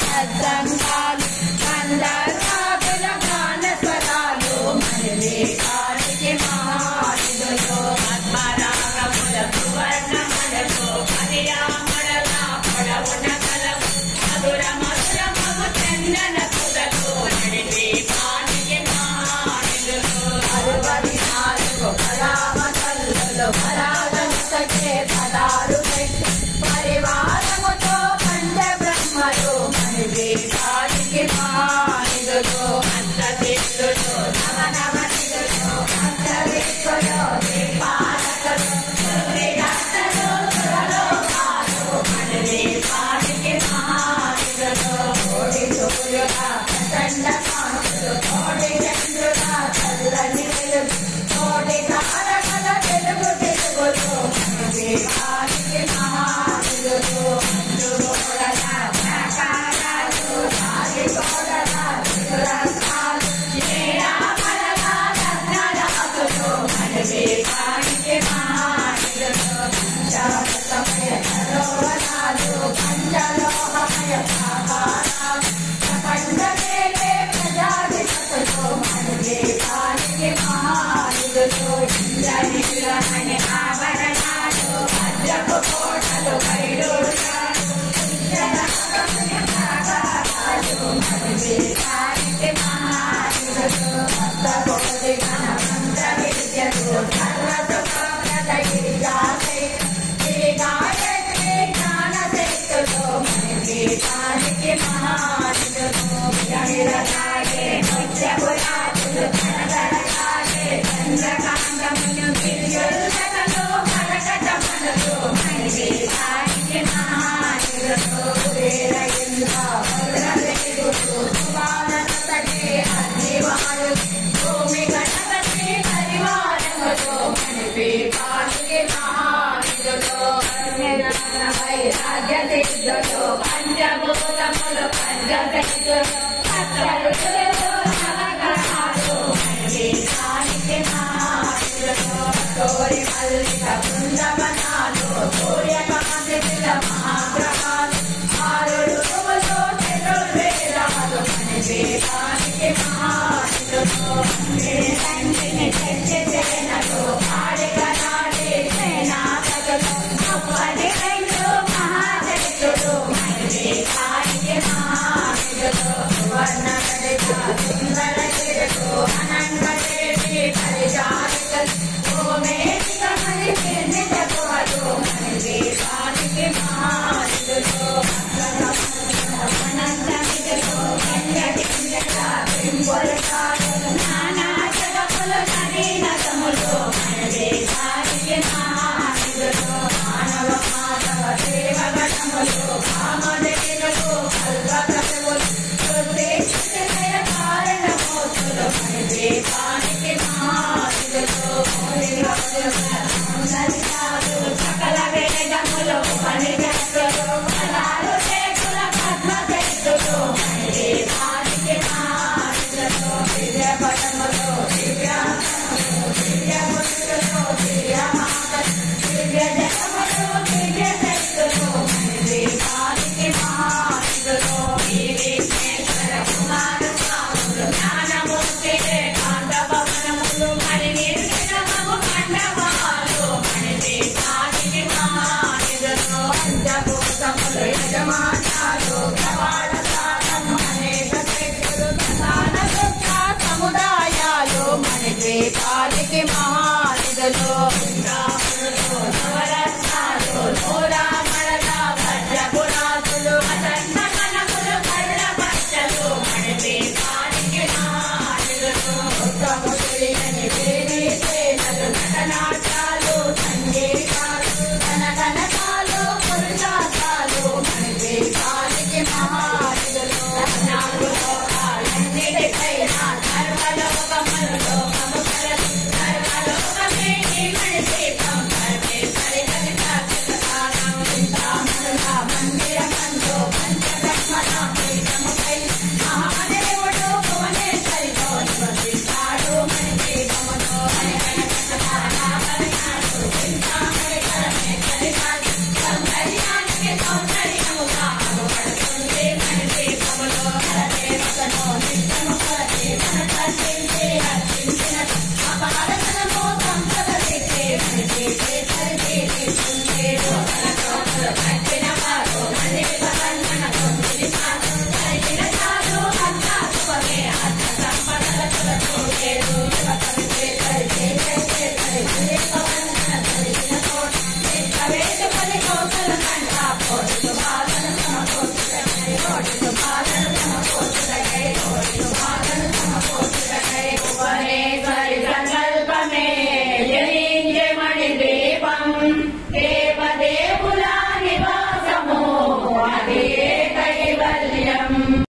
సత్సంగాలు గంధర్వాదుల గాన స్వరాలు మణిదీపానికి మహానిధులు పద్మరాగముల సువర్ణమలకు పరియామడల పొడవున కలవు మధుర మధుర మగు చందన సుధకు మణిదీపానికి మహానిధులు 64 పరామతల్లులు పరాగంతకే 16 పరివారముతో పంచబ్రహ్మలు మణిదీపానికి మహానిధులు అంతరిక్షులు నవనవనిధులు అంతరిక్షులు దీపాలకులు సూర్యగంటలు సురలోకాలు మణిదీపానికి మహానిధులు కోటి సూర్యుల ప్రచండ కాంతులు కోటి చంద్రుల చల్లని వెలుగు కోటి తారకల తెలుగు తెలుగులు మణిదీపానికి మహానిధులు మంజుగోడల ప్రాకారాలు రాజగోడల విగ్రహాలు శ్రీరామలల రత్నరాసులు మణిదీపానికి మహానిధులు పంచామృతమయ సరోవరాలు పంచలోహమయ ఆహారాలు ప్రపంచమేలే ప్రజాధిపతులు మణిదీపానికి మహానిధులు ఇంద్రనీలమణి ఆభరణాలు వజ్రపు కోటలు వైడూర్యాలు మణిదీపానికి మహానిధులు సప్తకోటి ఘనమంత్ర విద్యలు సర్వసుఖప్రదగిరిజాతి శ్రీ గాయత్రి జ్ఞానశక్తులు మణిదీపానికి మహానిధులు విరవిరలాడే నృత్యపురాతులు కనగడలాడే చంద్రకాంతములు గిరిజులకలు కరకటమనులు మణిదీపానికి మహానిధులు కుబేర ఇంద్ర వరుణవేదులు సువాననతటి అగ్నివాయులు భూమి గణపతి పరివారములు మణిదీపానికి మహానిధులు వైరాగ్య సిద్ధులు పంచభూతములు పంచశక్తులు సప్తఋషులు నవగ్రహాలు మణిదీపానికి మహానిధులు కోరి మల్లిక బృందవనాలు సూర్యకాంతిల మహాగ్రహాలు 6 ఋతువులు చతుర్వేదాలు మణిదీపానికి మహానిధులు సంచిని చర్చసేనలు ఆడిగనాడి సేనాపతులు అప్పటి రెండు మహాశక్తులు మణిదీపానికి మహానిధులు సువర్ణగడిత సుందరగిరులు అనంతదేవి పరిచారికలు భూమేశిక మణినిర్మిత గుహలు మణిదీపానికి మహానిధులు అనంతనిధులు గంగటింజల బింబులకారులు నానా జగములు నదీనదములు మణిదీపానికి మహానిధులు మానవ మాధవ దేవగణములు కామదేవులు కల్పకరువులు వృద్ధేశ్వర కారణమూర్తులు మణిదీపానికి మహానిధులు సకల వేదములు మణిగత్తులు పదాలు చేతుల పద్మశక్తులు మణిదీపానికి మహానిధులు దివ్యపదములు దివ్యాంగములు దివ్యములు దివ్యమాతలు దివ్య జగములు దివ్య శక్తులు మణిదీపానికి మహానిధులు వీరేశ్వర కుమార స్వాములు జ్ఞానమూర్తి కాంత భవనములు మణినిర్మితమగు మండపాలు మణిదీపానికి మహానిధులు పంచభూతములు యజమానాలు ప్రవాళ సాధము అనేక శక్తులు ప్రధాన దుఃఖ సముదాయాలు మణిదీపానికి మహానిధులు